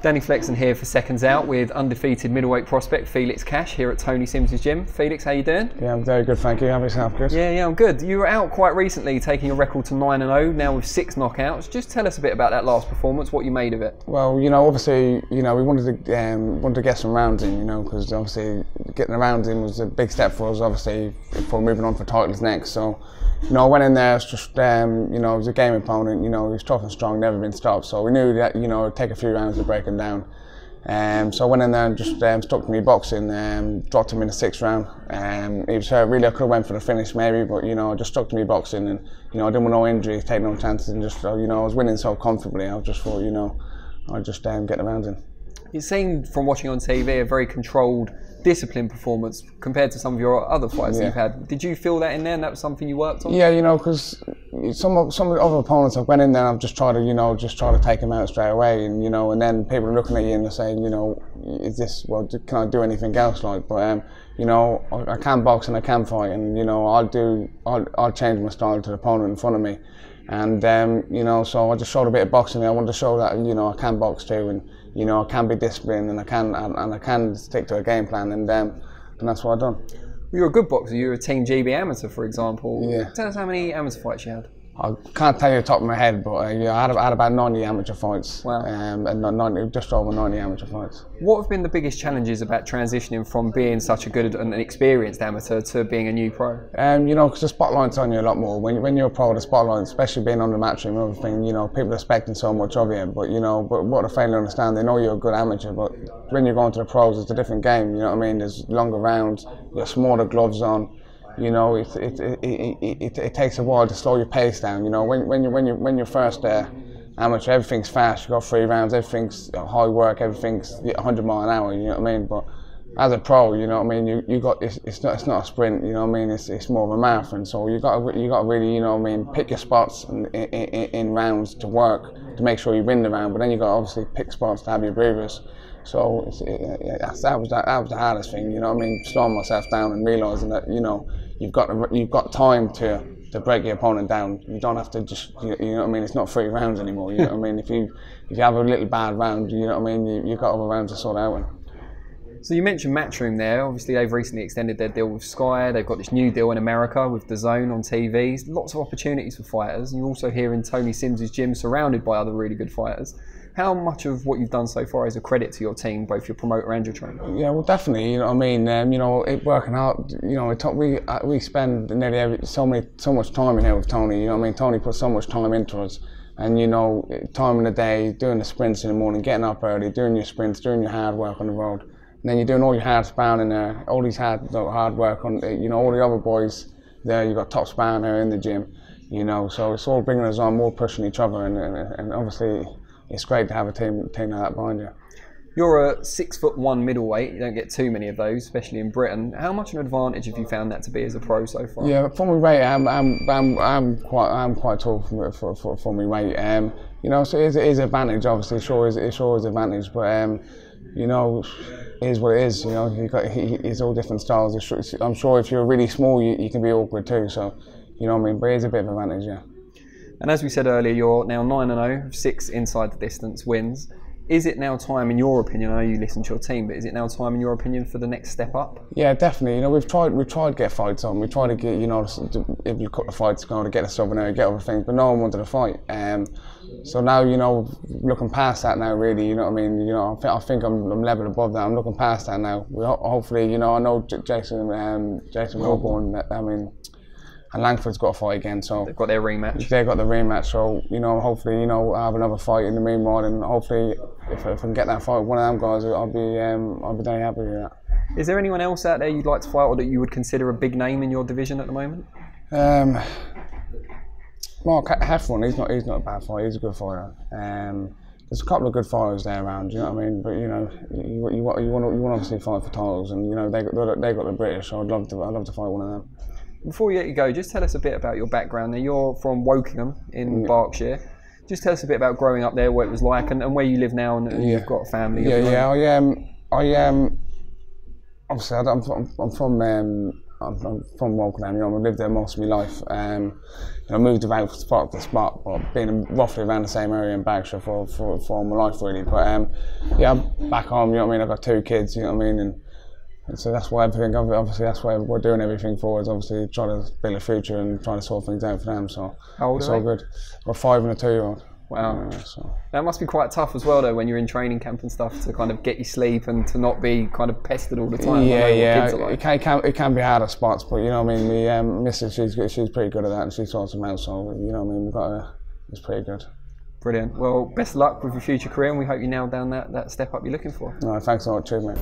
Danny Flexen here for Seconds Out with undefeated middleweight prospect Felix Cash here at Tony Simms' gym. Felix, how you doing? Yeah, I'm very good, thank you. How about yourself, Chris? Yeah, I'm good. You were out quite recently, taking a record to 9-0, now with 6 knockouts. Just tell us a bit about that last performance, what you made of it. Well, obviously, we wanted to get some rounds in, because obviously getting the rounds in was a big step for us, obviously, before moving on for titles next. So, I went in there, it's just, it was a game opponent, he was tough and strong, never been stopped. So we knew that, it'd take a few rounds to break him down. So I went in there and just stuck to me boxing, dropped him in the 6th round. He was hurt, really, I could have went for the finish maybe, but, I just stuck to me boxing and, I didn't want no injuries, take no chances, and just, I was winning so comfortably, I just thought, I'd just get the rounds in. It seemed, from watching on TV, a very controlled, disciplined performance compared to some of your other fights that you've had. Did you feel that in there and that was something you worked on? Yeah, because some of the other opponents, I went in there and I've just tried to take them out straight away, and and then people are looking at you and they're saying, is this, well, can I do anything else like? But I can box and I can fight, and I'll change my style to the opponent in front of me. And so I just showed a bit of boxing. I wanted to show that I can box too, and I can be disciplined, and I can stick to a game plan, and that's what I've done. You're a good boxer. You're a Team GB amateur, for example. Yeah. Tell us how many amateur fights you had. I can't tell you the top of my head, but I had about 90 amateur fights. Wow. And just over 90 amateur fights. What have been the biggest challenges about transitioning from being such a good and experienced amateur to being a new pro? Because the spotlight's on you a lot more. When you're a pro, the spotlight, especially being on the Matchroom and everything, people are expecting so much of you. But but what they fail to understand, they know you're a good amateur, but when you're going to the pros, it's a different game. You know what I mean? There's longer rounds, there's smaller gloves on. It takes a while to slow your pace down. When you're first amateur, everything's fast. You got 3 rounds, everything's high work, everything's 100 miles an hour. You know what I mean? But as a pro, you know what I mean. You got it's not a sprint. You know what I mean? It's more of a marathon. So you got to really pick your spots in rounds to work to make sure you win the round. But then you got to obviously pick spots to have your breathers. So that was the hardest thing. You know what I mean? Slowing myself down and realising that you've got time to break your opponent down. You don't have to just, you know what I mean, it's not 3 rounds anymore, you know what I mean. If you have a little bad round, you know what I mean, you've got other rounds to sort out. So you mentioned Matchroom there. Obviously they've recently extended their deal with Sky. They've got this new deal in America with DAZN on TV. Lots of opportunities for fighters, and you're also here in Tony Simms' gym surrounded by other really good fighters. How much of what you've done so far is a credit to your team, both your promoter and your trainer? Yeah, well, definitely. You know what I mean. It working out. We spend nearly so much time in here with Tony. You know what I mean. Tony puts so much time into us, and time in the day, doing the sprints in the morning, getting up early, doing your sprints, doing your hard work on the road, and then you're doing all your hard sparring in there, all these hard work on. All the other boys there. You got top sparring there in the gym. So it's all bringing us on, more pushing each other, and obviously. It's great to have a team like that behind you. You're a 6'1" middleweight. You don't get too many of those, especially in Britain. How much an advantage have you found that to be as a pro so far? Yeah, for my weight, I'm quite tall for my weight. So it is an advantage. Obviously, it sure is an advantage. But it is what it is. It's all different styles. I'm sure if you're really small, you can be awkward too. So what I mean. But it is a bit of an advantage, yeah. And as we said earlier, you're now 9-0, 6 inside the distance wins. Is it now time, in your opinion, I know you listen to your team, but is it now time, in your opinion, for the next step up? Yeah, definitely. We've tried to get fights on. We tried to get, if you cut the fights, going to get a souvenir, get other things, but no one wanted to fight. So now, looking past that now, really, you know what I mean. I think I'm level above that. I'm looking past that now. Hopefully, I know Jason Wilborn. And Langford's got a fight again, so they've got their rematch. They've got the rematch, so hopefully, I'll have another fight in the meanwhile, and hopefully, if I can get that fight with one of them guys, I'll be very happy with that. Is there anyone else out there you'd like to fight, or that you would consider a big name in your division at the moment? Mark Heffron, he's not a bad fighter. He's a good fighter. There's a couple of good fighters there around, you know what I mean? But you want to obviously fight for titles, and they got the British, so I'd love to fight one of them. Before we let you go, just tell us a bit about your background. Now, you're from Wokingham in Berkshire. Just tell us a bit about growing up there, what it was like, and where you live now, and you've got a family. Obviously, I'm from I'm from Rochdale, you know, I've lived there most of my life. You know, moved about spot to spot, but been roughly around the same area in Berkshire for all my life really. But yeah, I'm back home, you know what I mean, I've got 2 kids, you know what I mean, and so that's why everything, obviously that's why we're doing everything for, is obviously trying to build a future and trying to sort things out for them, so it's all good. I've got 5 and a 2-year-old. Wow. That must be quite tough as well though, when you're in training camp and stuff, to kind of get your sleep and to not be kind of pestered all the time. Yeah, it can be hard at spots, but you know what I mean, the missus, she's pretty good at that, and she sorts them out, so you know what I mean, it's pretty good. Brilliant. Well, best of luck with your future career, and we hope you nail down that step up you're looking for. No, thanks a lot. Cheers, mate.